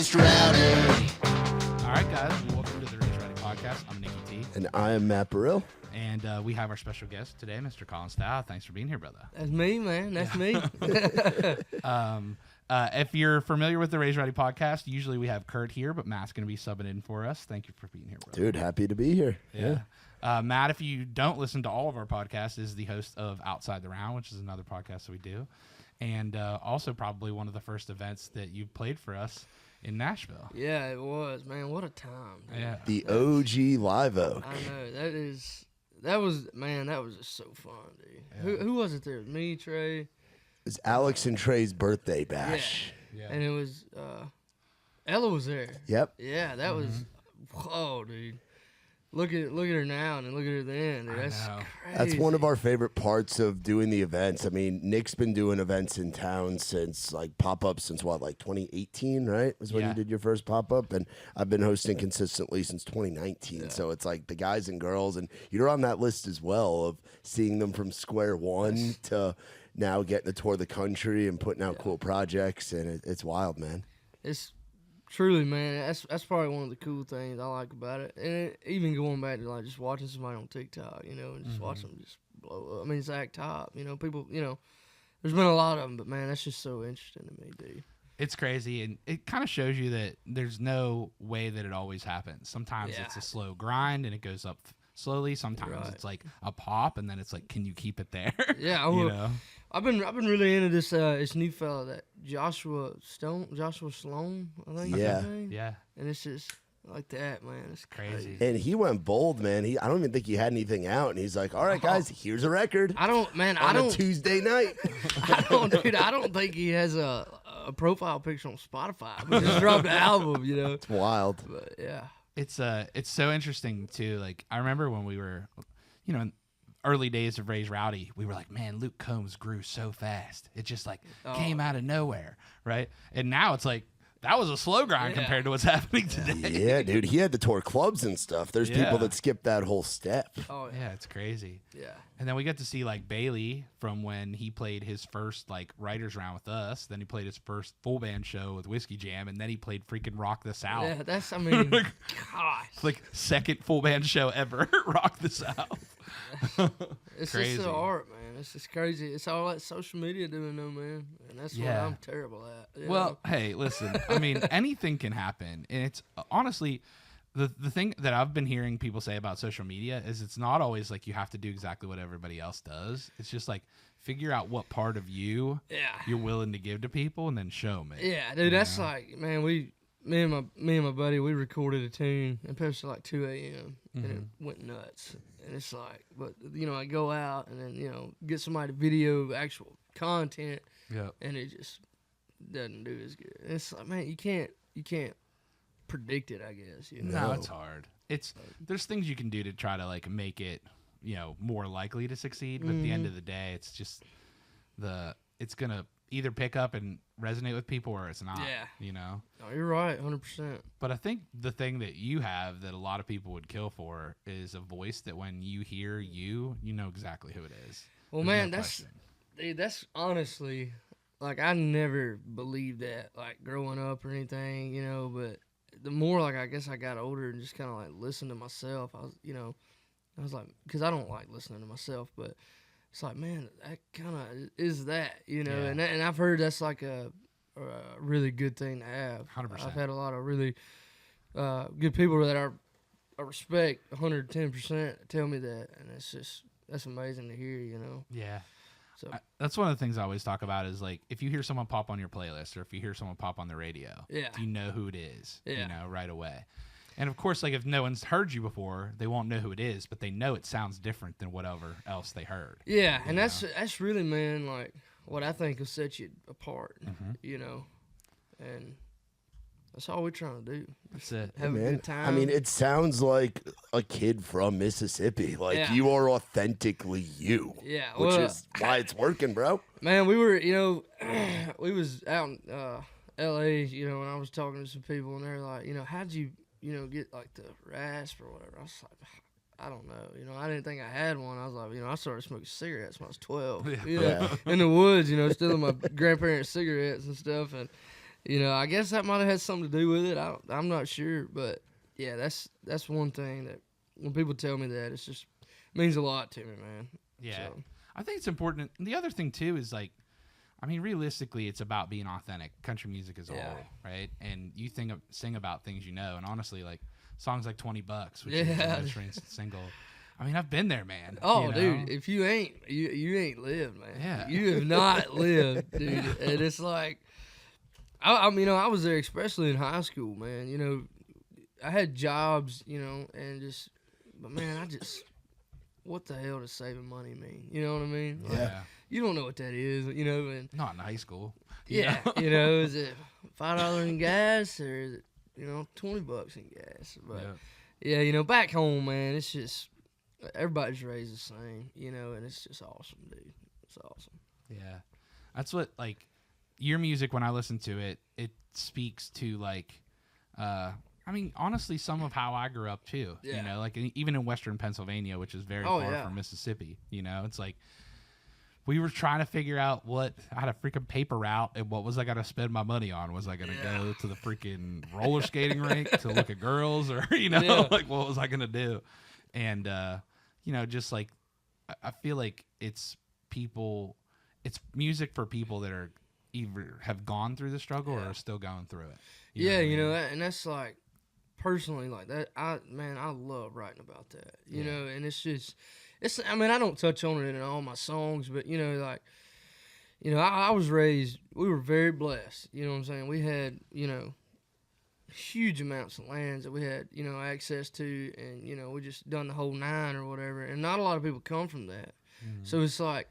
Raised Rowdy. All right, guys, welcome to the Raised Rowdy Podcast. I'm Nicky T. And I am Matt Burrill. And we have our special guest today, Mr. Colin Stough. Thanks for being here, brother. That's me, man. That's me. If you're familiar with the Raised Rowdy Podcast, usually we have Kurt here, but Matt's going to be subbing in for us. Thank you for being here, brother. Dude, happy to be here. Yeah. Matt, if you don't listen to all of our podcasts, is the host of Outside the Round, which is another podcast that we do. And also probably one of the first events that you played for us in Nashville. Yeah, it was, man. What a time. Dude. Yeah. The OG Live Oak. I know. That was just so fun, dude. Yeah. Who was it there? Me, Trey. It was Alex and Trey's birthday bash. Yeah. And it was, Ella was there. Yep. Yeah, that was, whoa, dude. Look at her now and then look at her then. Dude. That's crazy. That's one of our favorite parts of doing the events. I mean, Nick's been doing events in town since pop-ups since 2018, right? Was when you did your first pop-up, and I've been hosting consistently since 2019. So it's like the guys and girls, and you're on that list as well of seeing them from square one to now getting to tour the country and putting out cool projects, and it's wild, man. It's truly, man, that's probably one of the cool things I like about it. And even going back to just watching somebody on TikTok, and just watching them just blow up. I mean, Zach Top, people, there's been a lot of them, but man, that's just so interesting to me, dude. It's crazy, and it kind of shows you that there's no way that it always happens. Sometimes it's a slow grind, and it goes up slowly. Sometimes it's like a pop, and then it's like, can you keep it there? Yeah, I've been really into this new fella, that Joshua Sloan, I think. Yeah. And it's just like that, man. It's crazy. And he went bold, man. I don't even think he had anything out, and he's like, "All right, guys, here's a record." I don't on a Tuesday night. I don't think he has a profile picture on Spotify. But just dropped an album, It's wild. But yeah. It's so interesting too. Like, I remember when we were, in early days of Raised Rowdy, we were like, man, Luke Combs grew so fast. It just came out of nowhere, right? And now it's like, that was a slow grind compared to what's happening today. Yeah, dude, he had to tour clubs and stuff. There's people that skip that whole step. Oh yeah, it's crazy. Yeah. And then we got to see Bailey from when he played his first writers round with us. Then he played his first full band show with Whiskey Jam, and then he played freaking Rock the South. Yeah, gosh. Second full band show ever, Rock the South. It's crazy. just the art, man. It's just crazy. It's all that social media doing, though, man. And that's what I'm terrible at. Well, hey, listen. I mean, anything can happen. And it's honestly, the thing that I've been hearing people say about social media is it's not always you have to do exactly what everybody else does. It's just figure out what part of you you're willing to give to people and then show them it. Yeah, dude, that's man, me and my buddy, we recorded a tune and posted at 2 a.m. and it went nuts. And it's but I go out and then get somebody to video actual content, and it just doesn't do as good. And it's man, you can't predict it, I guess. No, it's hard. There's things you can do to try to make it more likely to succeed, but at the end of the day, it's just it's gonna either pick up and resonate with people or it's not. No, you're right, 100%. But I think the thing that you have that a lot of people would kill for is a voice that when you hear you know exactly who it is. Well, man, that's honestly I never believed that growing up or anything, but the more I guess I got older and just kind of listened to myself, I was like, because I don't like listening to myself, but it's man, that kind of is that, and I've heard that's a really good thing to have. 100%. I've had a lot of really good people that I respect 110% tell me that, and that's amazing to hear, Yeah. So that's one of the things I always talk about is if you hear someone pop on your playlist or if you hear someone pop on the radio, you know who it is, right away. And of course, if no one's heard you before, they won't know who it is, but they know it sounds different than whatever else they heard. Yeah, and that's really, man, what I think will set you apart, and that's all we're trying to do. That's it. Have a good time. I mean, it sounds like a kid from Mississippi. You are authentically you. Yeah, which is why it's working, bro. Man, we were, we was out in L.A., and I was talking to some people, and they're like, how'd you, get the rasp or whatever? I was like, I don't know. I didn't think I had one. I was like, I started smoking cigarettes when I was 12. In the woods, stealing my grandparents' cigarettes and stuff. And You know, I guess that might have had something to do with it. I'm not sure, but yeah, that's one thing that when people tell me that, it's just means a lot to me, man. Yeah, So. I think it's important. And the other thing too is like, I mean, realistically, it's about being authentic. Country music is all, right? And you sing about things you know, and honestly, like songs like $20, which is the most recent single. I mean, I've been there, man. Oh, you know? dude, if you ain't, you ain't lived, man. Yeah. You have not lived, dude. And it's like, I mean, you know, I was there, especially in high school, man. You know, I had jobs, you know, but man, what the hell does saving money mean? You know what I mean? Like, Yeah. You don't know what that is, you know, and Not in high school. yeah, you know, is it $5 in gas or is it, you know, $20 in gas? But yeah, you know, back home, man, it's just everybody's raised the same, you know, and it's just awesome, dude. It's awesome. Yeah. That's what, like, your music, when I listen to it, it speaks to, like, I mean, honestly, some of how I grew up, too. Yeah. You know, like, even in Western Pennsylvania, which is very far from Mississippi, you know, it's like, we were trying to figure out how to freaking paper route and what was I going to spend my money on. Was I going to go to the freaking roller skating rink to look at girls or, you know, like what was I going to do? And, you know, just like, I feel like it's music for people that are either have gone through the struggle or are still going through it. You know, and that's like, personally, like that, I love writing about that, you know, and it's just, I mean, I don't touch on it in all my songs, but, you know, like, you know, I was raised, we were very blessed, you know what I'm saying? We had, you know, huge amounts of lands that we had, you know, access to, and, you know, we just done the whole nine or whatever, and not a lot of people come from that. Mm-hmm. So it's like,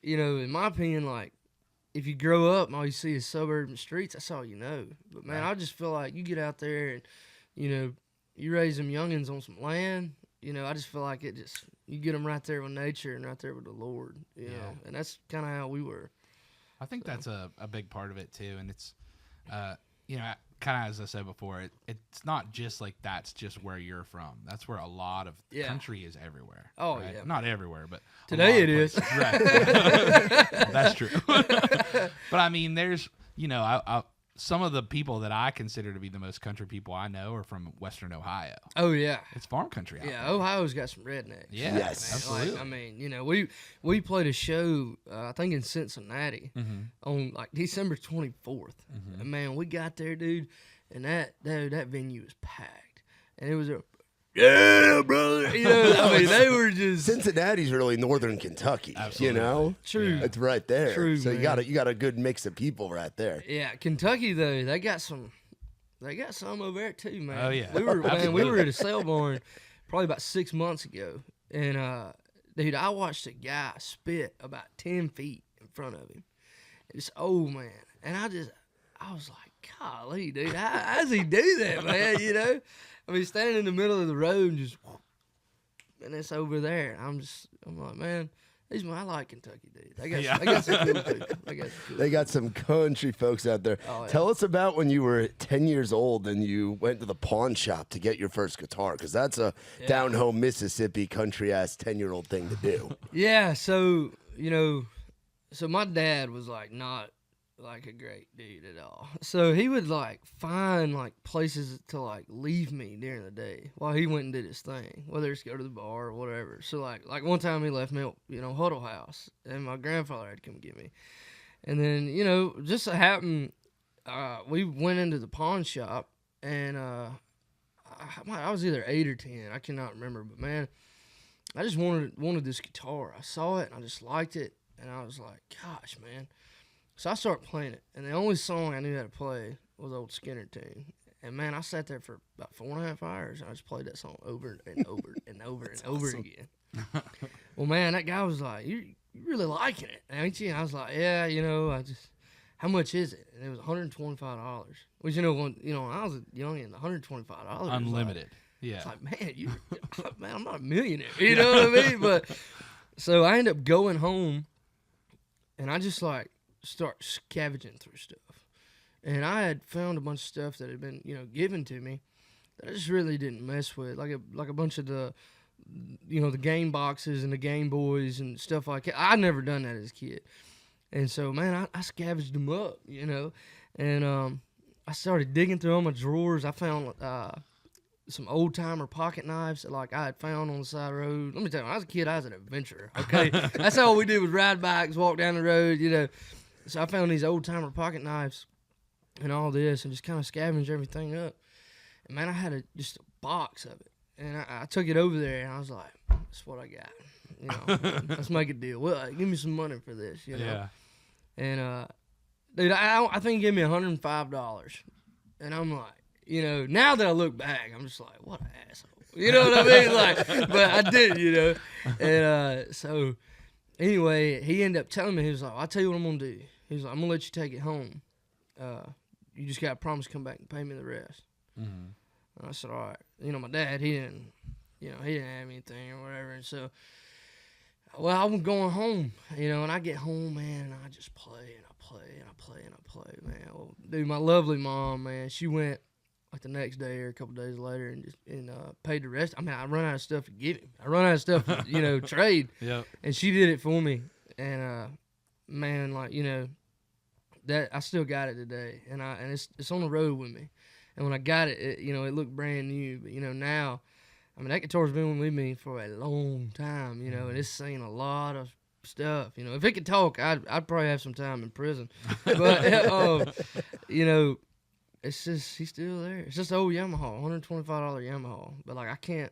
you know, in my opinion, like, if you grow up and all you see is suburban streets, that's all you know. But, man, I just feel like you get out there and, you know, you raise them youngins on some land, you know, I just feel like you get them right there with nature and right there with the Lord, you know, and that's kind of how we were. I think that's a big part of it, too, and it's, you know, kind of as I said before, it's not just like that's just where you're from. That's where a lot of country is everywhere. Oh, right? yeah. Not everywhere, but today it is. Right. That's true. But, I mean, there's, you know, some of the people that I consider to be the most country people I know are from Western Ohio. Oh, yeah. It's farm country out there. Ohio's got some rednecks. Yeah, yes. Absolutely. Like, I mean, you know, we played a show, I think in Cincinnati, on like December 24th. Mm-hmm. And man, we got there, dude, and that venue was packed. And it was yeah, brother. You know, I mean, they were just Cincinnati's really northern Kentucky. Absolutely. You know, true. It's right there. True, so man. you got a good mix of people right there. Yeah, Kentucky though, they got some over there too, man. Oh yeah, we were at a sale barn probably about 6 months ago, and dude, I watched a guy spit about 10 feet in front of him. This old man, and I was like, golly, dude, how does he do that, man? You know. I mean, standing in the middle of the road and just, and it's over there. I'm like, man, I like Kentucky, dude. They got some cool people. They got some country folks out there. Oh, yeah. Tell us about when you were 10 years old and you went to the pawn shop to get your first guitar, because that's a down home Mississippi country ass 10-year-old thing to do. Yeah, so you know, my dad was like not like a great dude at all. So he would like find like places to like leave me during the day while he went and did his thing, whether it's go to the bar or whatever. So like one time he left me at, you know, Huddle House, and my grandfather had to come get me. And then, you know, just so happened, we went into the pawn shop, and I was either 8 or 10, I cannot remember, but man, I just wanted this guitar. I saw it and I just liked it, and I was like, gosh, man. So I started playing it, and the only song I knew how to play was Old Skinner tune. And man, I sat there for about 4.5 hours, and I just played that song over and over and over and over again. Well, man, that guy was like, "You really liking it, ain't you?" And I was like, "Yeah, you know, how much is it?" And it was $125. Which, you know, when I was a youngin, $125 unlimited. Yeah, it's like, man, I'm not a millionaire. You know what I mean? But so I ended up going home, and I just like start scavenging through stuff, and I had found a bunch of stuff that had been, you know, given to me that I just really didn't mess with, like a bunch of the, you know, the game boxes and the Game Boys and stuff like that. I'd never done that as a kid, and so man, I scavenged them up, you know, And I started digging through all my drawers. I found some old timer pocket knives that like I had found on the side of the road. Let me tell you, when I was a kid, I was an adventurer. Okay, that's all we did was ride bikes, walk down the road, you know. So I found these old timer pocket knives and all this, and just kind of scavenged everything up. And man, I had just a box of it, and I took it over there, and I was like, "That's what I got. You know, let's make a deal. Well, give me some money for this, you know." Yeah. And dude, I think he gave me $105, and I'm like, you know, now that I look back, I'm just like, what an asshole. You know what I mean? Like, but I did, you know. And so anyway, he ended up telling me, he was like, I'll tell you what I'm gonna do. He was like, I'm gonna let you take it home. You just gotta promise to come back and pay me the rest. Mm-hmm. And I said, all right. You know, my dad, he didn't have anything or whatever. And so, well, I was going home, you know, and I get home, man, and I just play and I play and I play and I play, man. Well, dude, my lovely mom, man, she went like the next day or a couple days later and paid the rest. I mean, I run out of stuff to give him. I run out of stuff to, you know, trade. Yep. And she did it for me. And man, like, you know, that I still got it today. And it's on the road with me. And when I got it, you know, it looked brand new. But, you know, now, I mean, that guitar's been with me for a long time, you know, and it's seen a lot of stuff. You know, if it could talk, I'd probably have some time in prison. But, you know, it's just, he's still there. It's just an old Yamaha, $125 Yamaha. But, like, I can't,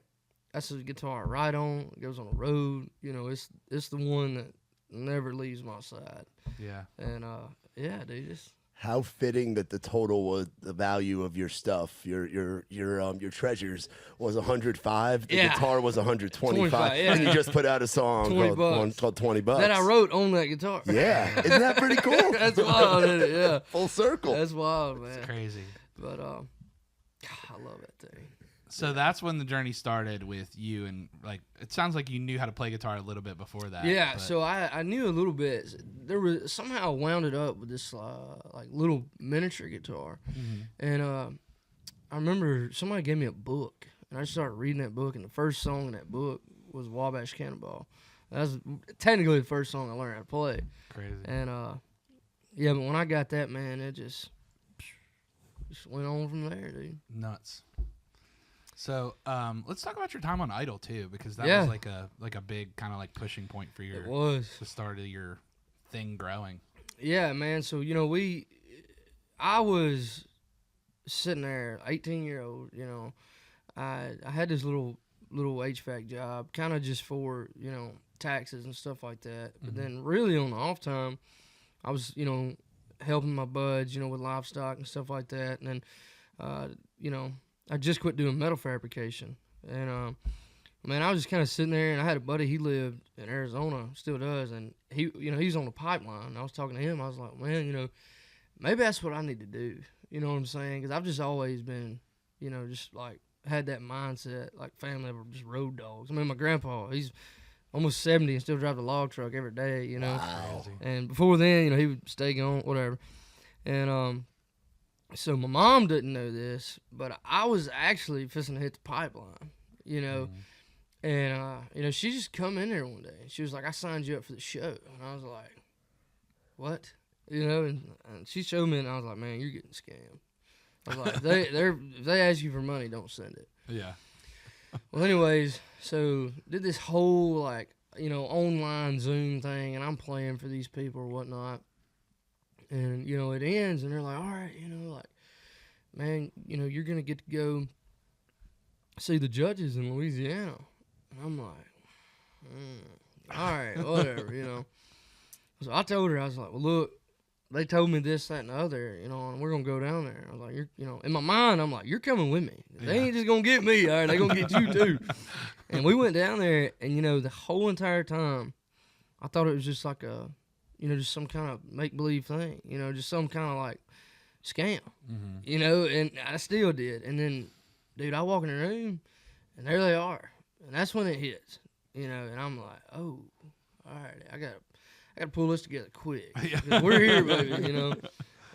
that's a guitar I ride on. It goes on the road. You know, it's the one that never leaves my side. Yeah. And, yeah, dude, it's... How fitting that the total was the value of your stuff, your treasures was 105. The guitar was 125, yeah. and you just put out a song called 20 bucks that I wrote on that guitar. Yeah, isn't that pretty cool? That's wild, isn't it? Yeah, full circle. That's wild, man. It's crazy. But I love that thing. So that's when the journey started with you, and like it sounds like you knew how to play guitar a little bit before that. Yeah, so I knew a little bit. There was somehow wound it up with this like little miniature guitar, and I remember somebody gave me a book, and I started reading that book, and the first song in that book was Wabash Cannonball. That was technically the first song I learned how to play. Crazy. And yeah, but when I got that, man, it just went on from there, dude. Nuts. So let's talk about your time on Idol too, because that was like a big kind of like pushing point for your the start of your thing growing. Yeah, man. So you know, I was sitting there, 18-year-old. You know, I had this little HVAC job, kind of just for, you know, taxes and stuff like that. But then really on the off time, I was, you know, helping my buds, you know, with livestock and stuff like that. And then, you know, I just quit doing metal fabrication. And, man, I was just kind of sitting there, and I had a buddy, he lived in Arizona, still does, and he, you know, he's on the pipeline. And I was talking to him. I was like, man, you know, maybe that's what I need to do. You know what I'm saying? Because I've just always been, you know, just like had that mindset, like family were just road dogs. I mean, my grandpa, he's almost 70 and still drives a log truck every day, you know. Wow. And before then, you know, he would stay gone, whatever. And so my mom didn't know this, but I was actually fixing to hit the pipeline, you know. And, you know, she just come in there one day. She was like, I signed you up for the show. And I was like, what? You know, and she showed me, and I was like, man, you're getting scammed. I was like, if they ask you for money, don't send it. Yeah. Well, anyways, so did this whole, like, you know, online Zoom thing, and I'm playing for these people or whatnot. And, you know, it ends, and they're like, all right, you know, like, man, you know, you're going to get to go see the judges in Louisiana. And I'm like, all right, whatever, you know. So I told her, I was like, well, look, they told me this, that, and the other, you know, and we're going to go down there. I was like, you know, in my mind, I'm like, you're coming with me. They ain't just going to get me, all right, they going to get you too. And we went down there, and, you know, the whole entire time, I thought it was just like a, you know, just some kind of make-believe thing, you know, just some kind of, like, scam, you know, and I still did. And then, dude, I walk in the room, and there they are. And that's when it hits, you know, and I'm like, oh, all right, I got to pull this together quick. We're here, baby, you know.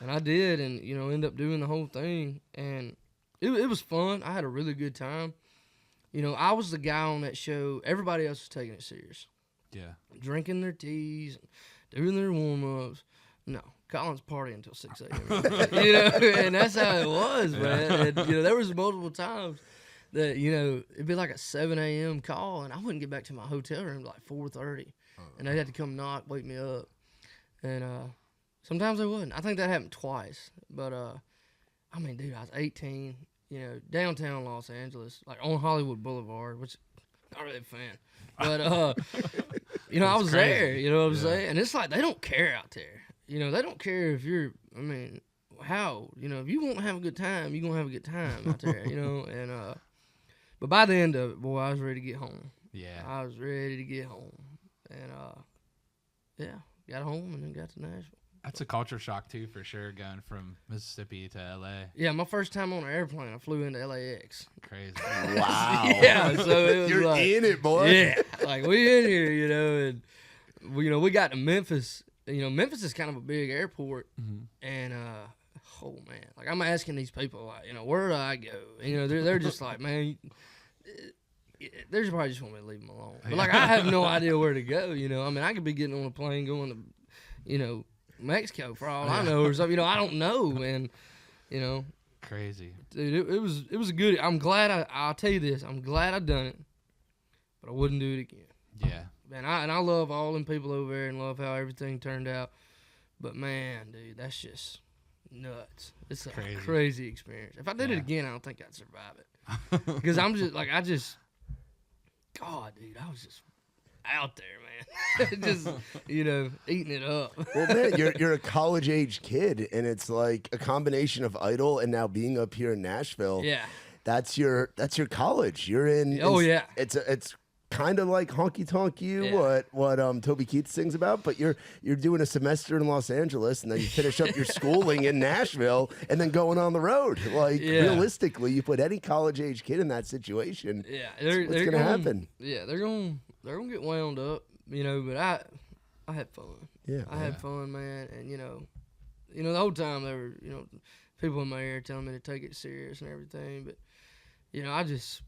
And I did, and, you know, end up doing the whole thing. And it was fun. I had a really good time. You know, I was the guy on that show. Everybody else was taking it serious. Yeah. Drinking their teas, doing their warm-ups. No, Colin's partying until 6 a.m. You know, and that's how it was, man. And, you know, there was multiple times that, you know, it'd be like a 7 a.m. call, and I wouldn't get back to my hotel room like 4:30, and they'd have to come knock, wake me up, and sometimes they wouldn't. I think that happened twice, but I mean, dude, I was 18, you know, downtown Los Angeles, like on Hollywood Boulevard, which not really a fan, but you know, I was crazy. there, you know what I'm saying, and it's like they don't care out there. You know, they don't care if you're, I mean, how, you know, if you want to have a good time, you're going to have a good time out there, you know, and, but by the end of it, boy, I was ready to get home. Yeah. I was ready to get home, and, yeah, got home and then got to Nashville. That's a culture shock, too, for sure, going from Mississippi to L.A. Yeah, my first time on an airplane, I flew into LAX. Crazy. Wow. Yeah, so it was You're like, in it, boy. yeah, like we in here, you know, and, you know, we got to Memphis. You know, Memphis is kind of a big airport, and oh man, like I'm asking these people, like, you know, where do I go? You know, they're just like, man, they're probably just want me to leave them alone. But like, I have no idea where to go. You know, I mean, I could be getting on a plane going to, you know, Mexico for all I know, or something. You know, I don't know, and you know, Crazy, dude, it was a good. I'm glad I'll tell you this. I'm glad I done it, but I wouldn't do it again. Yeah. And I love all them people over there and love how everything turned out. But, man, dude, that's just nuts. It's a crazy experience. If I did it again, I don't think I'd survive it. Because I'm just, like, God, dude, I was just out there, man. Just, you know, eating it up. Well, man, you're a college-age kid, and it's like a combination of Idol and now being up here in Nashville. Yeah. That's your college. You're in. Oh, yeah. It's kind of like Honky Tonk You, what Toby Keith sings about, but you're doing a semester in Los Angeles, and then you finish up your schooling in Nashville, and then going on the road. Like realistically, you put any college age kid in that situation. Yeah, what's going to happen? Yeah, they're gonna get wound up, you know. But I had fun. Yeah, I had fun, man, and you know, the whole time there were, you know, people in my ear telling me to take it serious and everything, but you know, I was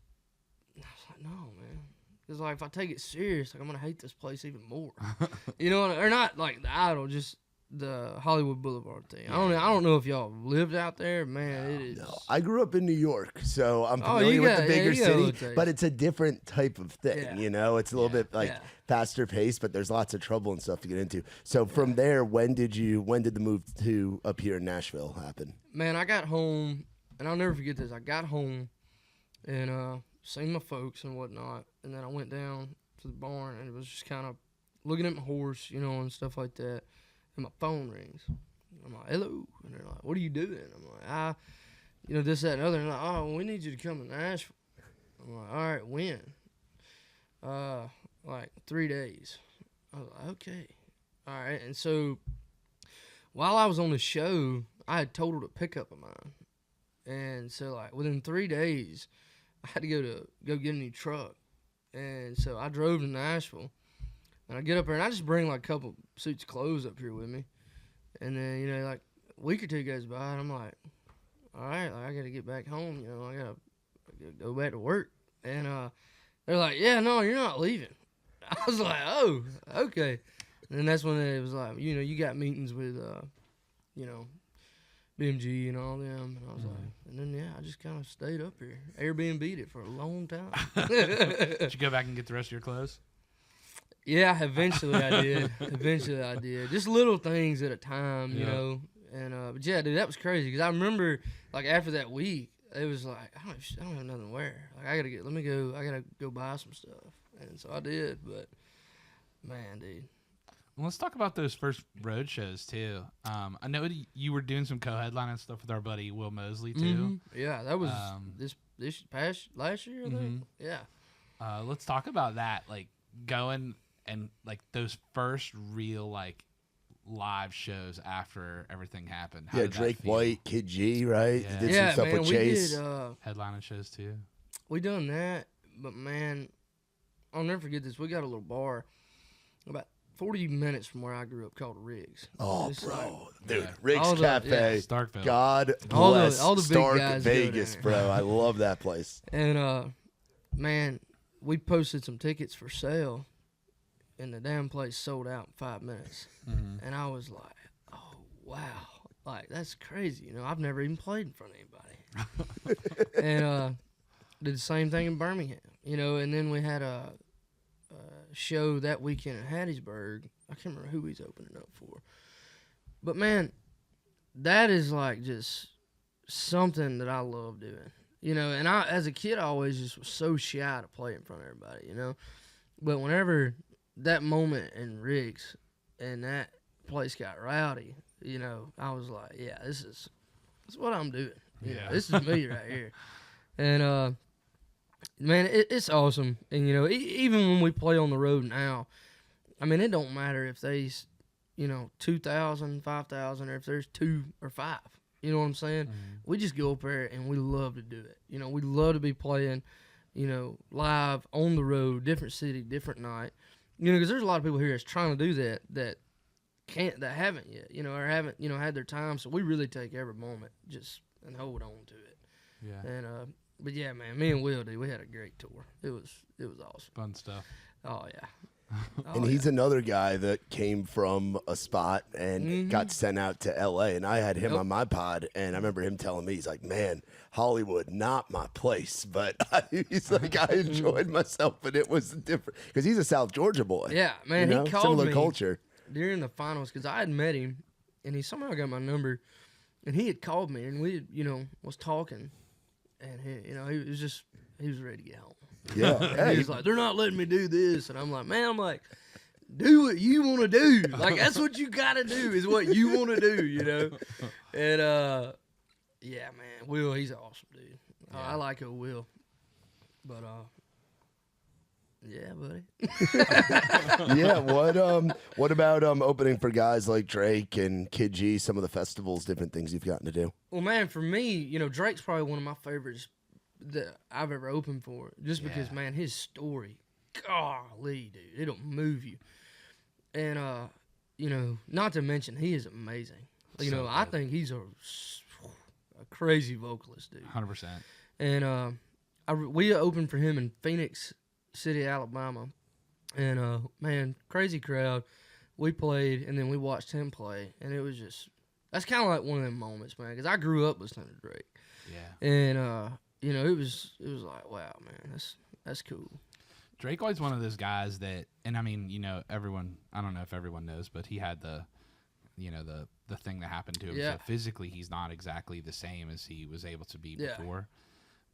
like, no, man. It's like, if I take it serious, like, I'm going to hate this place even more. You know, or not like the Idol, just the Hollywood Boulevard thing. I don't know if y'all lived out there, man. It is. No, I grew up in New York, so I'm familiar with the bigger city, but it's a different type of thing. Yeah. You know, it's a little bit like faster paced, but there's lots of trouble and stuff to get into. So from there, when did the move to up here in Nashville happen? Man, I got home, and I'll never forget this. I got home and seen my folks and whatnot, and then I went down to the barn, and it was just kind of looking at my horse, you know, and stuff like that, and my phone rings. I'm like, hello, and they're like, what are you doing? I'm like, you know, this, that, and other, and they're like, oh, well, we need you to come to Nashville. I'm like, all right, when? Like 3 days. I was like, okay, all right, and so while I was on the show, I had totaled a pickup of mine, and so, like, within 3 days, I had to go get a new truck. And so I drove to Nashville. And I get up there, and I just bring, like, a couple suits of clothes up here with me. And then, you know, like, a week or two goes by, and I'm like, all right, like, I got to get back home. You know, I got to go back to work. And they're like, yeah, no, you're not leaving. I was like, oh, okay. And then that's when it was like, you know, you got meetings with, you know, BMG and all them, and I was like, and then I just kind of stayed up here, Airbnb'd it for a long time. Did you go back and get the rest of your clothes? Yeah, eventually I did. Just little things at a time, you know. And but yeah, dude, that was crazy because I remember like after that week, it was like I don't have nothing to wear. Like I gotta go buy some stuff, and so I did. But man, dude. Well, let's talk about those first road shows too. I know you were doing some co-headlining stuff with our buddy Will Mosley too. Mm-hmm. Yeah, that was this past last year, I think. Yeah. Let's talk about that. Like going and like those first real like live shows after everything happened. How did Drake that feel? White, Kid G, right? Yeah, You did some stuff man, with Chase. We did, headlining shows too. We done that, but man, I'll never forget this. We got a little bar about 40 minutes from where I grew up called Riggs. Oh, it's bro. like, Dude, Riggs Cafe. Starkville. God bless all the big Stark guys Vegas, bro. I love that place. And, man, we posted some tickets for sale, and the damn place sold out in 5 minutes. Mm-hmm. And I was like, oh, wow, like that's crazy. You know, I've never even played in front of anybody. And did the same thing in Birmingham. You know, and then we had a show that weekend in Hattiesburg. I can't remember who he's opening up for. But man, that is like just something that I love doing. You know, and I, as a kid, I always just was so shy to play in front of everybody, you know. But whenever that moment in Riggs and that place got rowdy, you know, I was like, yeah, this is what I'm doing. You know, this is me right here. And, man, it's awesome. And, you know, even when we play on the road now, I mean, it don't matter if there's, you know, 2,000, 5,000, or if there's 2 or 5. You know what I'm saying? Mm-hmm. We just go up there and we love to do it. You know, we love to be playing, you know, live on the road, different city, different night. You know, because there's a lot of people here that's trying to do that haven't yet, you know, or haven't, you know, had their time. So we really take every moment just and hold on to it. Yeah. And but yeah, man, me and Will, dude, we had a great tour. It was awesome. Fun stuff. Oh yeah. And he's another guy that came from a spot and got sent out to L.A. And I had him on my pod, and I remember him telling me, he's like, man, Hollywood, not my place. But he's like, I enjoyed myself, but it was different. Because he's a South Georgia boy. Yeah, man, you know? He called Similar me culture. during the finals because I had met him, and he somehow got my number. And he had called me, and we, you know, was talking. And, he, you know, he was ready to get home. Yeah. He was like, they're not letting me do this. And I'm like, man, do what you want to do. Like, that's what you got to do is what you want to do, you know? And, yeah, man, Will, he's awesome, dude. Yeah. I like Will. But, yeah, buddy. Yeah, what about opening for guys like Drake and Kid G, some of the festivals, different things you've gotten to do? Well, man, for me, you know, Drake's probably one of my favorites that I've ever opened for, just because, man, his story, golly, dude, it'll move you. And, you know, not to mention, he is amazing. You know, I think he's a crazy vocalist, dude. 100%. And we opened for him in Phoenix City, Alabama. And, man, crazy crowd. We played, and then we watched him play, and it was just, that's kind of like one of them moments, man, because I grew up listening to Drake. Yeah. And, you know, it was like, wow, man, that's cool. Drake always one of those guys that, and I mean, you know, everyone, I don't know if everyone knows, but he had the thing that happened to him. Yeah. So physically, he's not exactly the same as he was able to be before.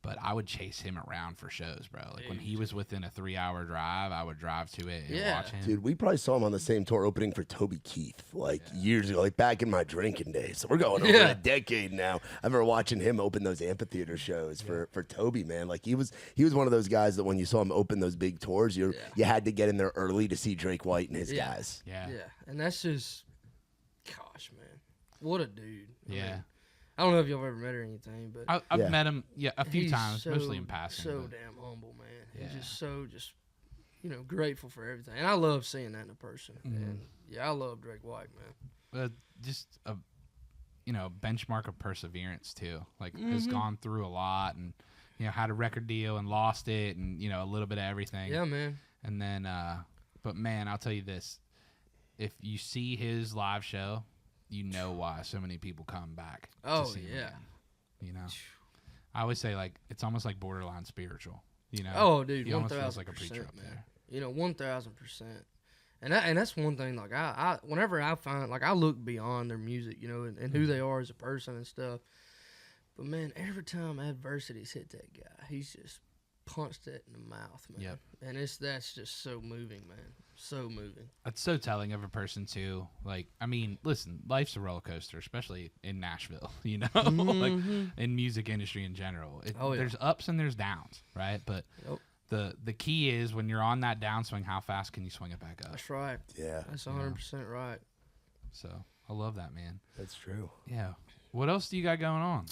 But I would chase him around for shows, bro. Like, when he was within a 3-hour drive, I would drive to it and watch him. Dude, we probably saw him on the same tour opening for Toby Keith, years ago, like back in my drinking days. So we're going over a decade now. I remember watching him open those amphitheater shows for Toby, man. Like, he was one of those guys that when you saw him open those big tours, you had to get in there early to see Drake White and his guys. Yeah. And that's just, gosh, man, what a dude. Yeah. I don't know if you've ever met or anything, but I've met him a few times, mostly in passing. So damn humble, man. Yeah. He's just so you know, grateful for everything, and I love seeing that in a person. And I love Drake White, man. Just a benchmark of perseverance too. Like, has gone through a lot, and you know, had a record deal and lost it, and you know, a little bit of everything. Yeah, man. And then, but man, I'll tell you this: if you see his live show, you know why so many people come back. Oh, to see him again, you know, I always say, like, it's almost like borderline spiritual. You know, oh, dude, he almost feels like a preacher up there. You know, 1,000%. And that's one thing. Like, I whenever I find, like, I look beyond their music, you know, and who they are as a person and stuff. But man, every time adversity's hit that guy, he's just punched it in the mouth, man. Yep. And that's just so moving, man. So moving. It's so telling of a person too. Like, I mean, listen, life's a roller coaster, especially in Nashville, you know, like in music industry in general. There's ups and there's downs, right? But the key is when you're on that downswing, how fast can you swing it back up? That's right. Yeah. That's 100% right. So I love that, man. That's true. Yeah. What else do you got going on?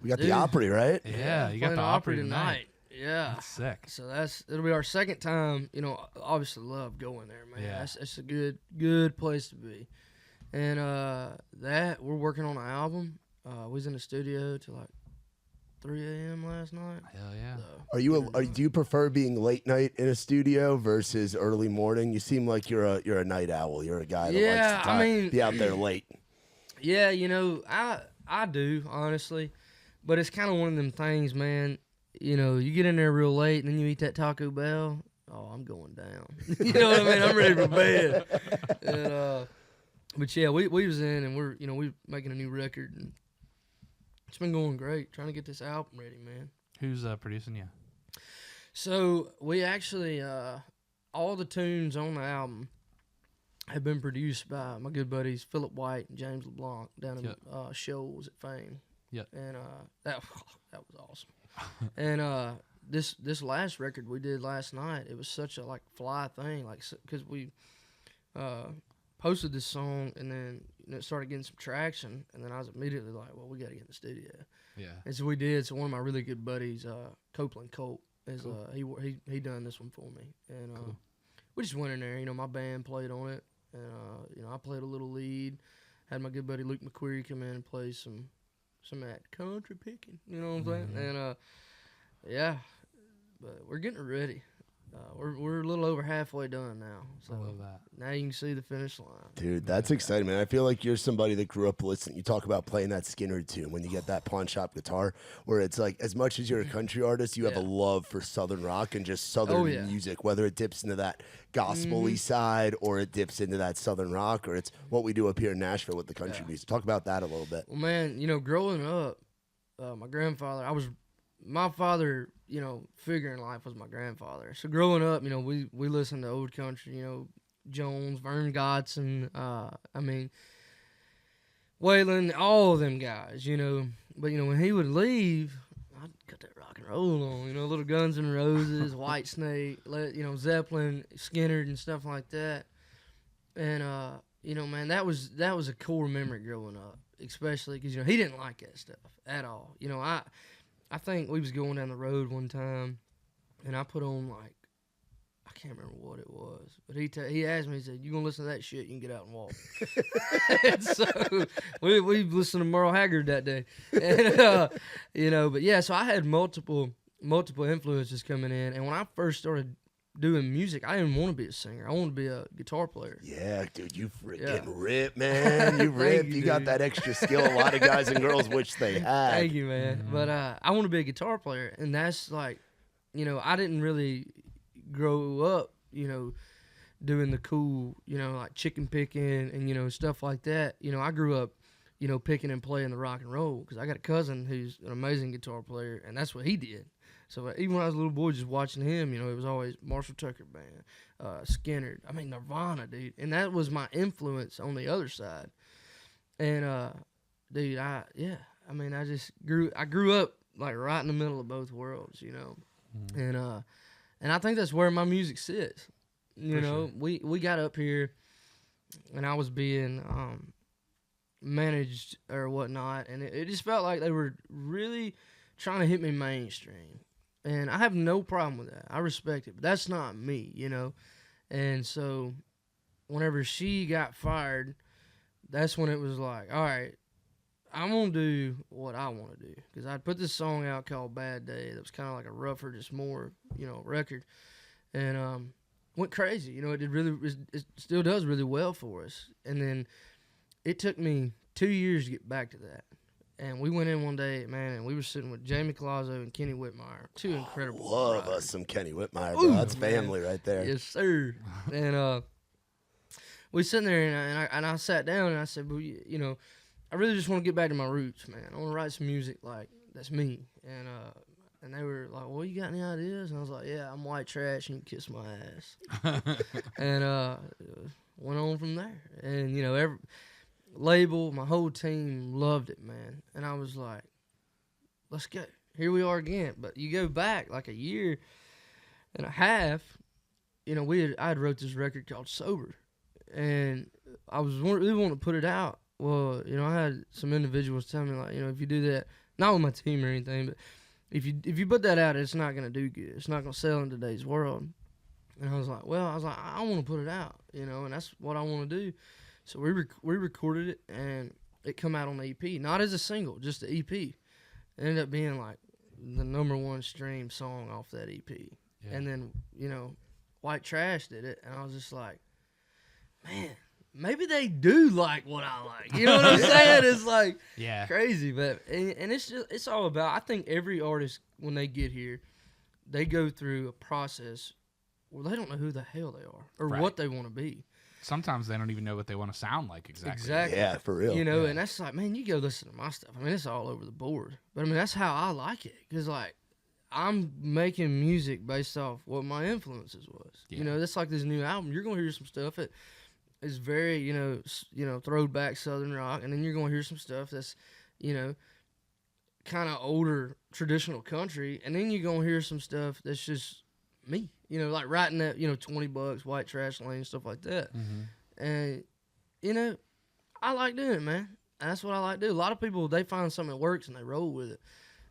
We got the Opry, right? Yeah, you got the Opry tonight. Yeah. That's sick. So it'll be our second time. You know, obviously love going there, man. Yeah. That's a good place to be. And that we're working on an album. We was in the studio till like 3 a.m. last night. Hell yeah. So, do you prefer being late night in a studio versus early morning? You seem like you're a night owl. You're a guy that likes to be out there late. Yeah, you know, I do, honestly. But it's kind of one of them things, man. You know, you get in there real late and then you eat that Taco Bell. Oh, I'm going down. You know what I mean? I'm ready for bed. And, but yeah, we was in and we're making a new record and it's been going great. Trying to get this album ready, man. Who's producing you? So we actually all the tunes on the album have been produced by my good buddies Philip White and James LeBlanc down in Shoals at Fame. Yep. And that was awesome. And this last record we did last night, it was such a like fly thing, like because we posted this song and then it started getting some traction, and then I was immediately like, well, we got to get in the studio. Yeah. And so we did. So one of my really good buddies, Copeland Colt, is cool. he done this one for me, and cool. we just went in there. You know, my band played on it, and I played a little lead. Had my good buddy Luke McQuarrie come in and play some of that country picking. You know what I'm saying? And yeah, but we're getting ready. We're a little over halfway done now. So I love that. now you can see the finish line. Dude, that's exciting, man. I feel like you're somebody that grew up listening. You talk about playing that Skinner tune when you get that pawn shop guitar, where it's like, as much as you're a country artist, you have a love for Southern rock and just Southern music, whether it dips into that gospel-y side or it dips into that Southern rock, or it's what we do up here in Nashville with the country music. Talk about that a little bit. Well, man, you know, growing up, my grandfather, my father, you know, figure in life was my grandfather. So growing up, you know, we listened to old country, you know, Jones, Vern Godson, I mean, Waylon, all of them guys, you know. But, you know, when he would leave, I'd got that rock and roll on, you know, little Guns N' Roses, White Snake, you know, Zeppelin, Skinner and stuff like that. And, you know, man, that was a core memory growing up, especially because, you know, he didn't like that stuff at all. You know, I think we was going down the road one time, and I put on, like, I can't remember what it was, but he asked me, he said, "You gonna listen to that shit, you can get out and walk." And so we listened to Merle Haggard that day. And, you know, but yeah, so I had multiple influences coming in, and when I first started doing music, I didn't want to be a singer. I wanted to be a guitar player. Yeah, dude, you freaking rip, man. You rip. You got that extra skill a lot of guys and girls wish they had. Thank you, man. But I want to be a guitar player, and that's like, you know, I didn't really grow up, you know, doing the cool, you know, like chicken picking and, you know, stuff like that. You know, I grew up, you know, picking and playing the rock and roll because I got a cousin who's an amazing guitar player, and that's what he did. So even when I was a little boy, just watching him, you know, it was always Marshall Tucker Band, Skinner. I mean, Nirvana, dude. And that was my influence on the other side. And, dude, I grew up, like, right in the middle of both worlds, you know. And I think that's where my music sits. You know, we got up here, and I was being managed or whatnot, and it just felt like they were really trying to hit me mainstream. And I have no problem with that. I respect it, but that's not me, you know. And so whenever she got fired, that's when it was like, all right, I'm going to do what I want to do. Because I'd put this song out called Bad Day that was kind of like a rougher, just more, you know, record. And went crazy. You know, it still does really well for us. And then it took me 2 years to get back to that. And we went in one day, man, and we were sitting with Jamie Colazzo and Kenny Whitmire, two incredible Love writers. us some Kenny Whitmire, bro. That's family right there. Yes, sir. And we sitting there, and I sat down, and I said, well, you know, I really just want to get back to my roots, man. I want to write some music like that's me. And they were like, well, you got any ideas? And I was like, yeah, I'm white trash, and you can kiss my ass. And went on from there. And, you know, every label, my whole team loved it, man. And I was like, let's go. Here we are again. But you go back like a year and a half, you know, I had wrote this record called Sober. And I was really wanting to put it out. Well, you know, I had some individuals tell me, like, you know, if you do that, not with my team or anything, but if you put that out, it's not going to do good. It's not going to sell in today's world. And I was like, I want to put it out, you know, and that's what I want to do. So we recorded it, and it come out on the EP. Not as a single, just the EP. It ended up being, like, the #1 stream song off that EP. Yeah. And then, you know, White Trash did it, and I was just like, man, maybe they do like what I like. You know what I'm saying? It's like crazy, but and it's all about. I think every artist when they get here, they go through a process where they don't know who the hell they are or what they want to be. Sometimes they don't even know what they want to sound like exactly. Exactly. Yeah, for real. You know, and that's like, man, you go listen to my stuff. I mean, it's all over the board. But I mean, that's how I like it because like I'm making music based off what my influences was. Yeah. You know, that's like this new album. You're gonna hear some stuff that is very, you know, throwback Southern rock, and then you're gonna hear some stuff that's, you know, kind of older traditional country, and then you're gonna hear some stuff that's just me. You know, like writing that, you know, $20, White Trash Lane, stuff like that. Mm-hmm. And, you know, I like doing it, man. And that's what I like to do. A lot of people, they find something that works and they roll with it.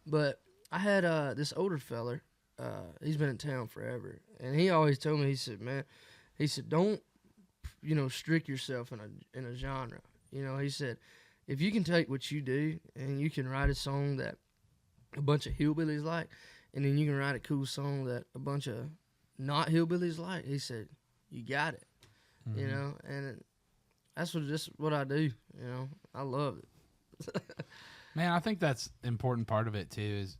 But I had this older feller, he's been in town forever. And he always told me, he said, don't, you know, strict yourself in a genre. You know, he said, if you can take what you do and you can write a song that a bunch of hillbillies like, and then you can write a cool song that a bunch of not hillbillies like, he said, you got it. Mm-hmm. You know, and that's what I do. You know, I love it. Man, I think that's an important part of it too. Is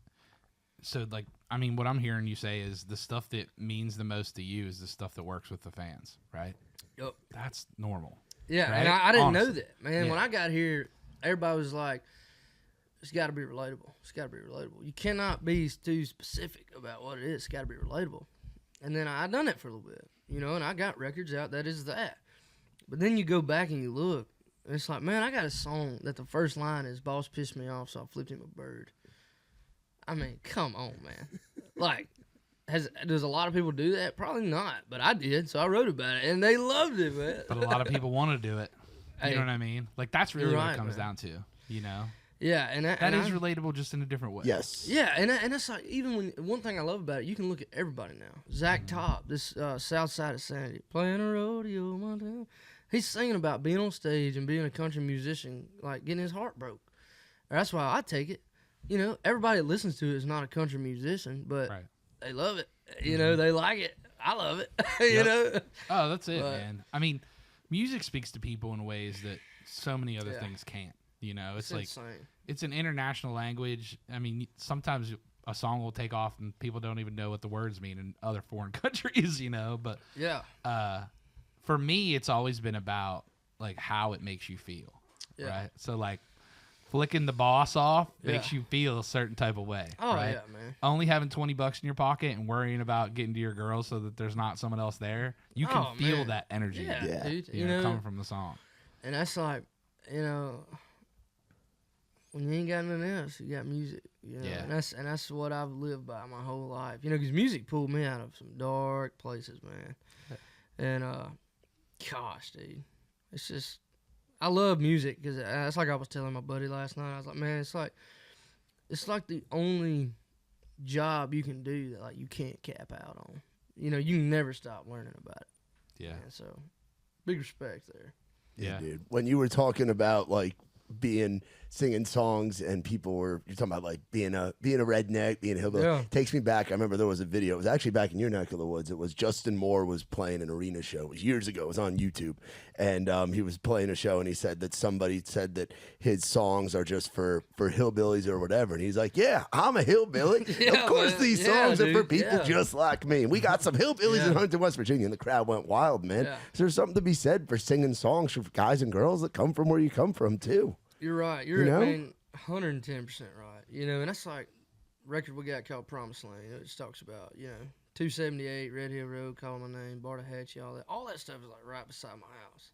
so like, I mean, what I'm hearing you say is the stuff that means the most to you is the stuff that works with the fans, right? Yep. That's normal. Yeah, right? and I didn't know that, man. Yeah. When I got here, everybody was like, it's got to be relatable. It's got to be relatable. You cannot be too specific about what it is. It's got to be relatable. And then I done it for a little bit, you know, and I got records out that is that. But then you go back and you look, and it's like, man, I got a song that the first line is, boss pissed me off, so I flipped him a bird. I mean, come on, man. Like, does a lot of people do that? Probably not, but I did, so I wrote about it, and they loved it, man. But a lot of people want to do it. You know what I mean? Like, that's really what it comes down to, you know? Yeah, and that is relatable, just in a different way. Yes. Yeah, and that's like, even when, one thing I love about it, you can look at everybody now. Zach Top, this South Side of Sandy, playing a rodeo, Montana. He's singing about being on stage and being a country musician, like getting his heart broke. That's why I take it. You know, everybody that listens to it is not a country musician, but they love it. You know, they like it. I love it. You know? Oh, that's it, man. I mean, music speaks to people in ways that so many other things can't. You know, it's like insane. It's an international language. I mean, sometimes a song will take off and people don't even know what the words mean in other foreign countries, you know, but for me, it's always been about like how it makes you feel, right? So like flicking the boss off makes you feel a certain type of way, right? Yeah, man. Only having $20 in your pocket and worrying about getting to your girl so that there's not someone else there, you can feel that energy, dude, you know, coming from the song. And that's like, you know, when you ain't got nothing else, you got music. You know? And that's what I've lived by my whole life. You know, because music pulled me out of some dark places, man. And gosh, dude, it's just, I love music because that's like I was telling my buddy last night. I was like, man, it's like the only job you can do that like you can't cap out on. You know, you can never stop learning about it. Yeah. And so, big respect there. Yeah, dude. When you were talking about like singing songs and people were, you're talking about like being a redneck, being a hillbilly, takes me back. I remember there was a video, it was actually back in your neck of the woods. It was Justin Moore was playing an arena show. It was years ago. It was on YouTube. And he was playing a show and he said that somebody said that his songs are just for hillbillies or whatever. And he's like, yeah, I'm a hillbilly. Of course these songs are for people just like me. And we got some hillbillies in Huntington, West Virginia, and the crowd went wild, man. Is there something to be said for singing songs for guys and girls that come from where you come from too? You're right. You're, I mean, 110% right. You know, and that's like record we got called Promised Land. It just talks about, you know, 278, Red Hill Road, Calling My Name, Bartahatchee, all that stuff is like right beside my house.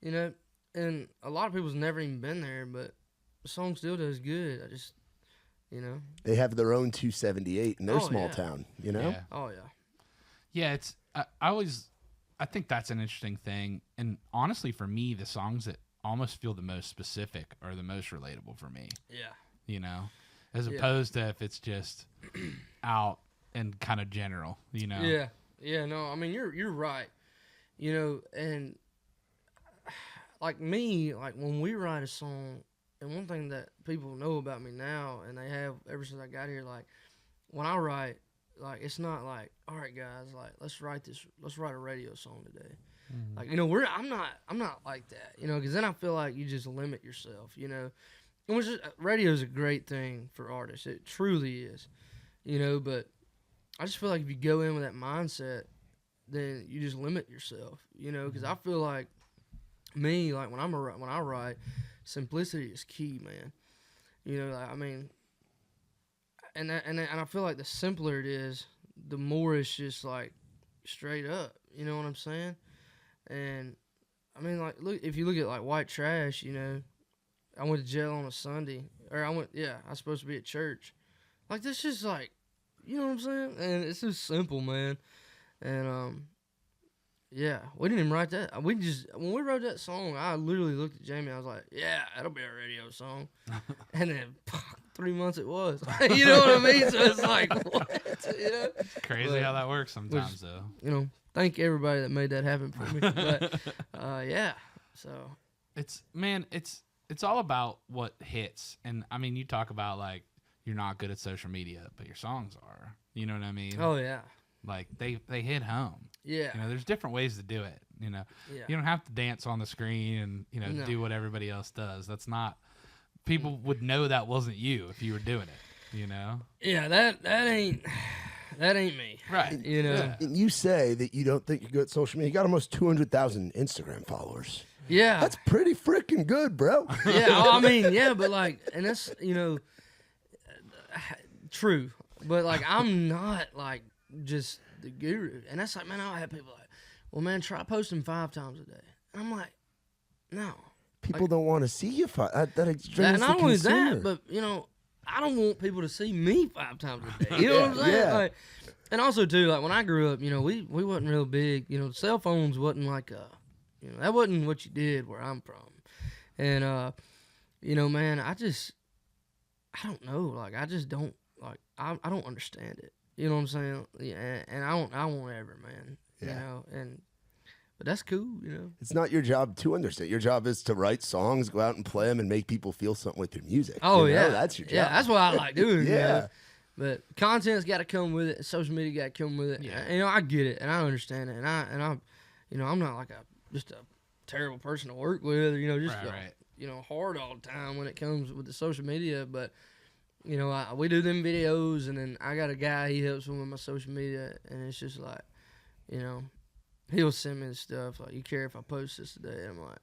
You know, and a lot of people's never even been there, but the song still does good. I just, you know. They have their own 278 in their small town, you know? Yeah. Oh, yeah. Yeah, it's, I think that's an interesting thing. And honestly, for me, the songs that almost feel the most specific or the most relatable for me. Yeah. You know, as opposed to if it's just out and kind of general, you know? Yeah. Yeah, no, I mean, you're right. You know, and like me, like when we write a song, and one thing that people know about me now, and they have ever since I got here, like when I write, like it's not like, all right, guys, like let's write a radio song today. Like, I'm not like that, because then I feel like you just limit yourself, And radio is a great thing for artists. It truly is, but I just feel like if you go in with that mindset, then you just limit yourself, because I feel like me, like when I write, simplicity is key, man. And I feel like the simpler it is, the more it's just like straight up. You know what I'm saying? And I mean, like, if you look at like White Trash, I went to jail on a Sunday, or I was supposed to be at church. Like, this just like, you know what I'm saying? And it's just simple, man. And we didn't even write that. When we wrote that song, I literally looked at Jamie. I was like, yeah, that'll be a radio song. And then 3 months it was. You know what I mean? So it's like, what? It's crazy how that works sometimes, though. Thank everybody that made that happen for me. But so it's all about what hits. And I mean, you talk about like you're not good at social media, but your songs are. You know what I mean? Oh yeah. Like they hit home. Yeah. There's different ways to do it. Yeah. You don't have to dance on the screen and do what everybody else does. That's not. People would know that wasn't you if you were doing it. Yeah, that ain't me. Right. And you say that you don't think you're good at social media. You got almost 200,000 Instagram followers. Yeah. That's pretty freaking good, bro. Yeah, I mean, but like, and that's, true. But like, I'm not like just the guru. And that's like, man, I'll have people like, well, man, try posting 5 times a day. And I'm like, no. People don't want to see you. That not only that, but I don't want people to see me 5 times a day. You know what I'm saying? Yeah. Like, and also too, like when I grew up, we wasn't real big. Cell phones wasn't like that wasn't what you did where I'm from. And man, I don't know. Like I just don't like. I don't understand it. You know what I'm saying? Yeah, and I won't ever, man. Yeah. But that's cool, It's not your job to understand. Your job is to write songs, go out and play them, and make people feel something with your music. Oh, yeah. That's your job. Yeah, that's what I like doing. Yeah. But content's got to come with it. Social media got to come with it. Yeah. I get it, and I understand it. And I'm not like just a terrible person to work with, hard all the time when it comes with the social media. But, we do them videos, and then I got a guy, he helps me with my social media, and it's just like, he'll send me the stuff like, you care if I post this today? And I'm like,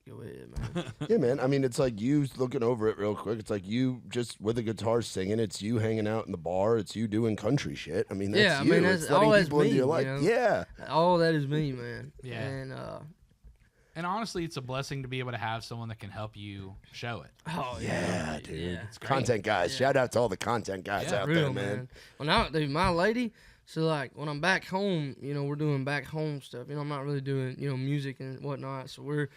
go ahead, man. Yeah, man. I mean, it's like you looking over it real quick. It's like you just with a guitar singing. It's you hanging out in the bar. It's you doing country shit. I mean, that's you. That's all that's me. Into your life. Yeah. All that is me, man. Yeah. And honestly, it's a blessing to be able to have someone that can help you show it. Oh yeah, dude. Yeah. It's content guys. Yeah. Shout out to all the content guys out there, man. Well, now, dude, my lady. So, like, when I'm back home, we're doing back home stuff. I'm not really doing, music and whatnot. So, we're,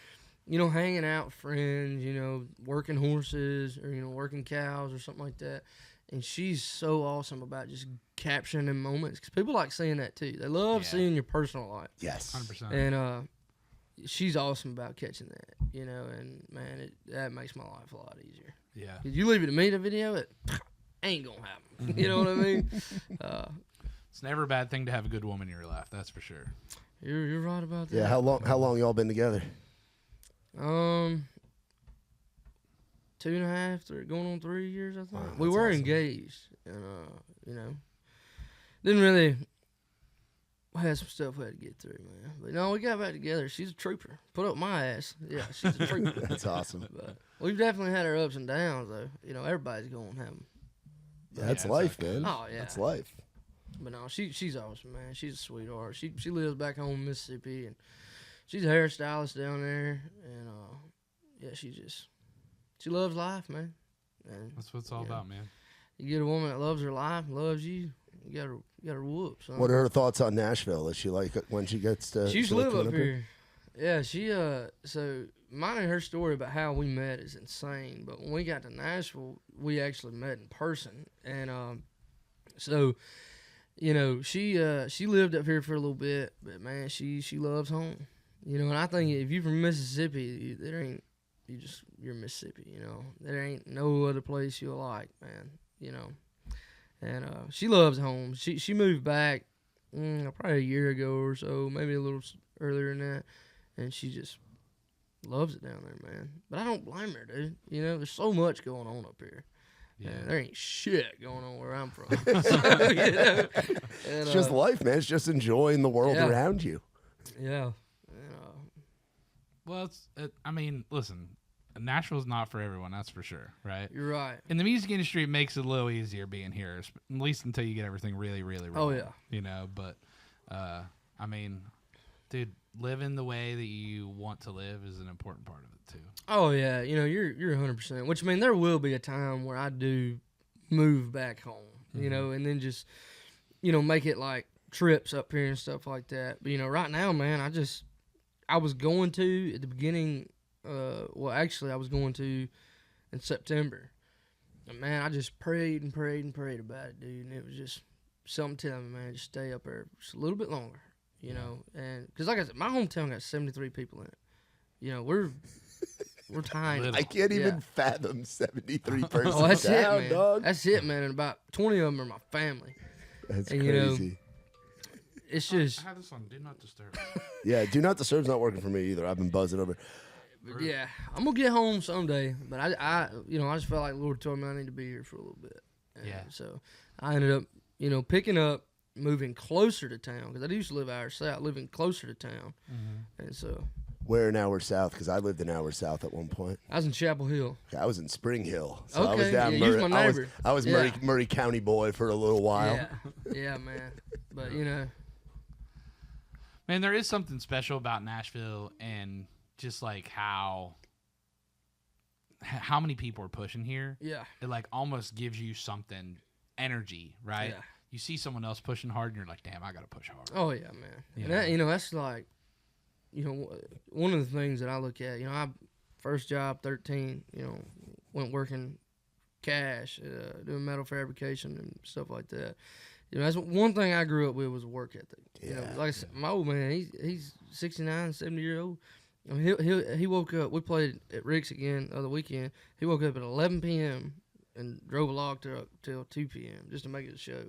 hanging out with friends, working horses or, working cows or something like that. And she's so awesome about just capturing them moments. Because people like seeing that, too. They love seeing your personal life. Yes. 100%. And she's awesome about catching that, And, man, that makes my life a lot easier. Yeah. If you leave it to me to video it, ain't going to happen. You know what I mean? It's never a bad thing to have a good woman in your life. That's for sure. You're right about that. Yeah. How long y'all been together? 2.5, going on 3 years, I think. Wow, we were awesome. engaged, and didn't really. We had some stuff we had to get through, man. But no, we got back together. She's a trooper. Put up my ass. Yeah, she's a trooper. That's awesome. But we've definitely had our ups and downs, though. Everybody's going to have them. Yeah, that's life, man. Oh yeah, that's life. But no, she's awesome, man. She's a sweetheart. She lives back home in Mississippi, and she's a hairstylist down there. And she loves life, man. And, that's what it's all about, man. You get a woman that loves her life, loves you. You got her whoop. Son. What are her thoughts on Nashville? Does she like it when she gets to? She used to live up here. Yeah, she so mine and her story about how we met is insane. But when we got to Nashville, we actually met in person, and so. She lived up here for a little bit, but man, she loves home. And I think if you're from Mississippi, you're Mississippi. There ain't no other place you'll like, man. And she loves home. She moved back probably a year ago or so, maybe a little earlier than that, and she just loves it down there, man. But I don't blame her, dude. You know, there's so much going on up here. Yeah, there ain't shit going on where I'm from. So, you know, it's just life, man. It's just enjoying the world around you. Yeah. Well, I mean, listen, Nashville's not for everyone, that's for sure, right? You're right. In the music industry, it makes it a little easier being here, at least until you get everything really, really wrong. Oh, yeah. You know, but, I mean, dude, living the way that you want to live is an important part of it, too. Oh, yeah. You know, you're 100%. Which, I mean, there will be a time where I do move back home, you know, and then just, you know, make it like trips up here and stuff like that. But, you know, right now, man, I was going to at the beginning, I was going to in September. And, man, I just prayed and prayed and prayed about it, dude. And it was just something telling me, man, just stay up there just a little bit longer, you know. And because, like I said, my hometown got 73 people in it. You know, we're tiny. I can't even fathom 73 persons. Oh, that's down, it, man. dog. That's it, man. And about 20 of them are my family. That's and, crazy. You know, it's just. I had this on Do Not Disturb. Yeah, Do Not Disturb's not working for me either. I've been buzzing over. But yeah, I'm gonna get home someday. But I just felt like the Lord told me I need to be here for a little bit. And so I ended up, you know, picking up, moving closer to town because I used to live hours south, living closer to town, and so. Where an hour south? Because I lived an hour south at one point. I was in Chapel Hill. I was in Spring Hill. So okay, I was down you was my neighbor. I was Murray County boy for a little while. Yeah, man. But, you know. Man, there is something special about Nashville and just like how many people are pushing here. Yeah. It like almost gives you something, energy, right? Yeah. You see someone else pushing hard and you're like, damn, I got to push hard. Oh, yeah, man. And that, you know, that's like, you know, one of the things that I look at, you know, first job, 13, you know, went working cash, doing metal fabrication and stuff like that. You know, that's one thing I grew up with was work ethic. You know, like I said, my old man, he's 69, 70 years old. I mean, he woke up, we played at Rick's again the other weekend. He woke up at 11 p.m. and drove a log truck till 2 p.m. just to make it a show.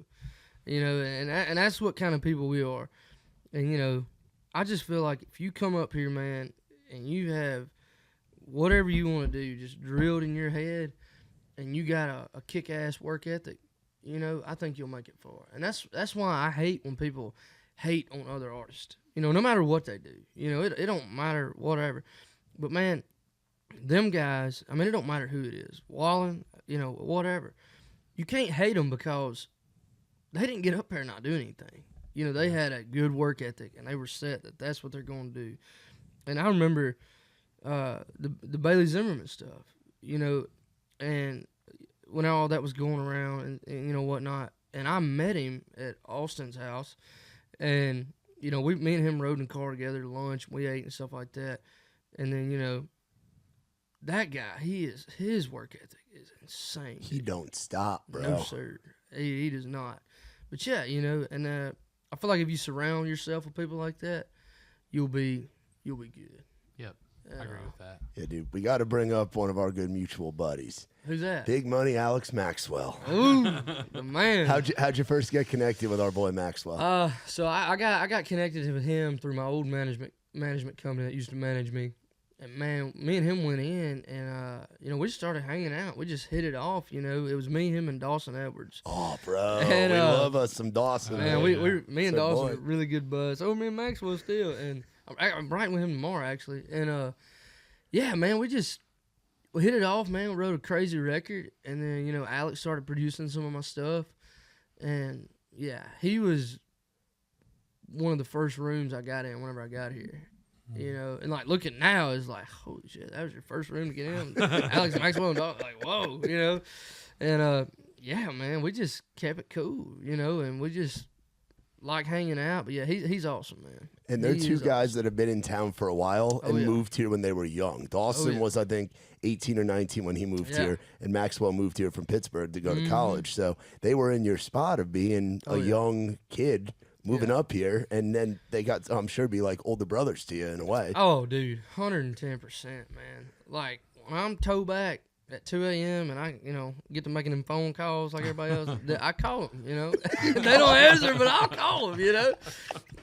You know, and that's what kind of people we are. And, you know, I just feel like if you come up here, man, and you have whatever you want to do just drilled in your head and you got a kick-ass work ethic, you know, I think you'll make it far. And that's why I hate when people hate on other artists, you know, no matter what they do. You know, it don't matter, whatever. But, man, them guys, I mean, it don't matter who it is. Wallen, you know, whatever. You can't hate them because they didn't get up there and not do anything. You know, they had a good work ethic, and they were set that that's what they're going to do. And I remember the Bailey Zimmerman stuff, you know, and when all that was going around and you know, whatnot. And I met him at Austin's house, and, you know, me and him rode in the car together to lunch, we ate and stuff like that. And then, you know, that guy, his work ethic is insane. He don't stop, bro. No, sir. He does not. But, yeah, you know, and I feel like if you surround yourself with people like that, you'll be good. Yep, I agree with that. Yeah, dude, we got to bring up one of our good mutual buddies. Who's that? Big Money Alex Maxwell. Ooh, the man. How'd you first get connected with our boy Maxwell? So I got connected with him through my old management company that used to manage me. And, man, me and him went in, and, you know, we just started hanging out. We just hit it off, you know. It was me, him, and Dawson Edwards. Oh, bro. And, we love us some Dawson. Man, me and Dawson boy. are really good buds. Oh, me and Maxwell still. And I'm writing with him tomorrow, actually. And, yeah, man, we hit it off, man. We wrote a crazy record. And then, you know, Alex started producing some of my stuff. And, yeah, he was one of the first rooms I got in whenever I got here. You know, and like looking now is like, holy shit, that was your first room to get in. Alex Maxwell and Dawson, like, whoa, you know. And yeah, man, we just kept it cool, you know, and we just like hanging out. But yeah, he's awesome, man. And they're two guys that have been in town for a while and moved here when they were young. Dawson was, I think, 18 or 19 when he moved here, and Maxwell moved here from Pittsburgh to go to college. So they were in your spot of being a young kid moving up here, and then they got, I'm sure, be like older brothers to you in a way. Oh, dude, 110%, man. Like, when I'm toe back at 2 a.m. and I, get to making them phone calls like everybody else, I call them, They don't answer, but I'll call them,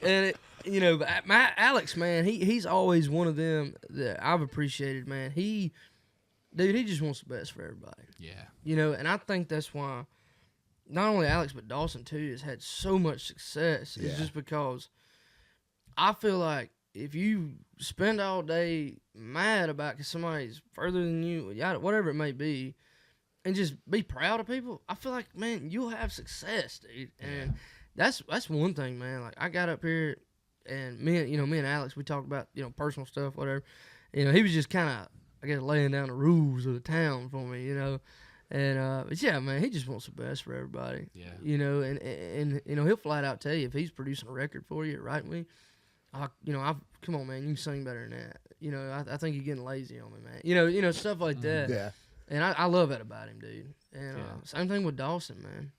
And, but Alex, man, he's always one of them that I've appreciated, man. He just wants the best for everybody. Yeah. And I think that's why not only Alex, but Dawson, too, has had so much success. Yeah. It's just because I feel like if you spend all day mad about because somebody's further than you, whatever it may be, and just be proud of people, I feel like, man, you'll have success, dude. And that's one thing, man. Like, I got up here, and me and Alex, we talked about, personal stuff, whatever. He was just kind of, I guess, laying down the rules of the town for me, And but yeah, man, he just wants the best for everybody. Yeah. And he'll flat out tell you if he's producing a record for you, right? Come on, man, you can sing better than that. I think you're getting lazy on me, man. Stuff like that. Yeah. And I love that about him, dude. And same thing with Dawson, man.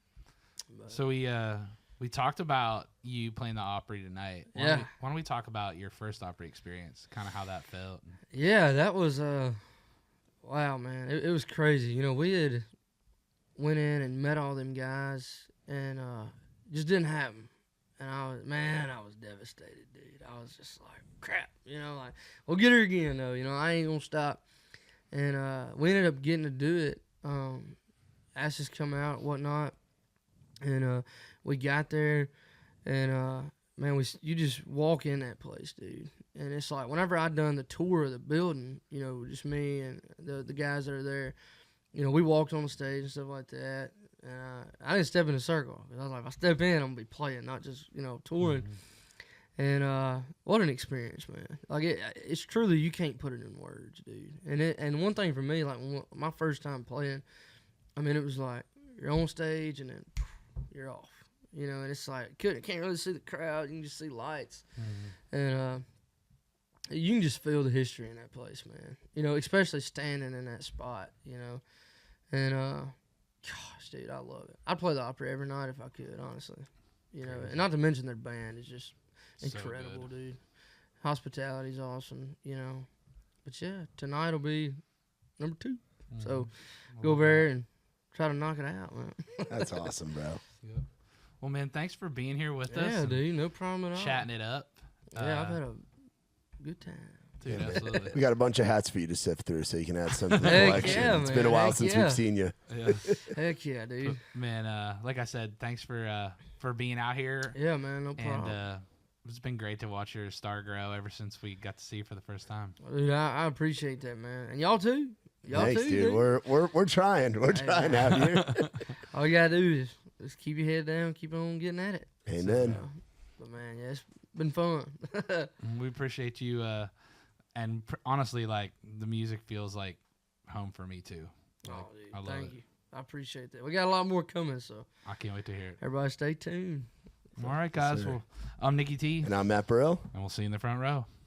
But, So we talked about you playing the Opry tonight. Why don't we talk about your first Opry experience, kind of how that felt? Yeah, that was wow, man, it was crazy. We had went in and met all them guys, and just didn't happen. And I was devastated, dude. I was just like, crap, like, we'll get her again, though. I ain't gonna stop. And we ended up getting to do it. Asked us to come out and whatnot. And we got there, and man, you just walk in that place, dude. And it's like, whenever I done the tour of the building, just me and the guys that are there, we walked on the stage and stuff like that. And I didn't step in the circle. I was like, if I step in, I'm going to be playing, not just, touring. Mm-hmm. And what an experience, man. Like, it's truly, you can't put it in words, dude. And one thing for me, like, my first time playing, I mean, it was like, you're on stage and then you're off. And it's like, can't really see the crowd. You can just see lights. Mm-hmm. And you can just feel the history in that place, man. Especially standing in that spot, And, gosh, dude, I love it. I'd play the Opry every night if I could, honestly. And not to mention their band is just incredible, dude. Hospitality's awesome, But yeah, tonight will be number 2. Mm-hmm. So go over there and try to knock it out, man. That's awesome, bro. Yeah. Well, man, thanks for being here with us. Yeah, dude, no problem at all. Chatting it up. Yeah, I've had a good time. Dude, absolutely. We got a bunch of hats for you to sift through so you can add something to the Heck collection. yeah, It's man. been a while Heck since yeah. we've seen you. Yeah. Heck yeah, dude. Man, like I said, thanks for being out here. Yeah, man, no problem. And it's been great to watch your star grow ever since we got to see you for the first time. Dude, I appreciate that, man. And y'all too. Thanks, too, dude. We're trying. We're trying out here. All you gotta do is just keep your head down, keep on getting at it. Amen. But man, yeah, it's been fun. We appreciate you. And honestly, like, the music feels like home for me too. Like, Oh, dude, I love thank it. you. I appreciate that. We got a lot more coming, so I can't wait to hear it. everybody stay tuned. All right, guys. sir. Well, I'm Nicky T, And I'm Matt Burrill. and we'll see you in the front row.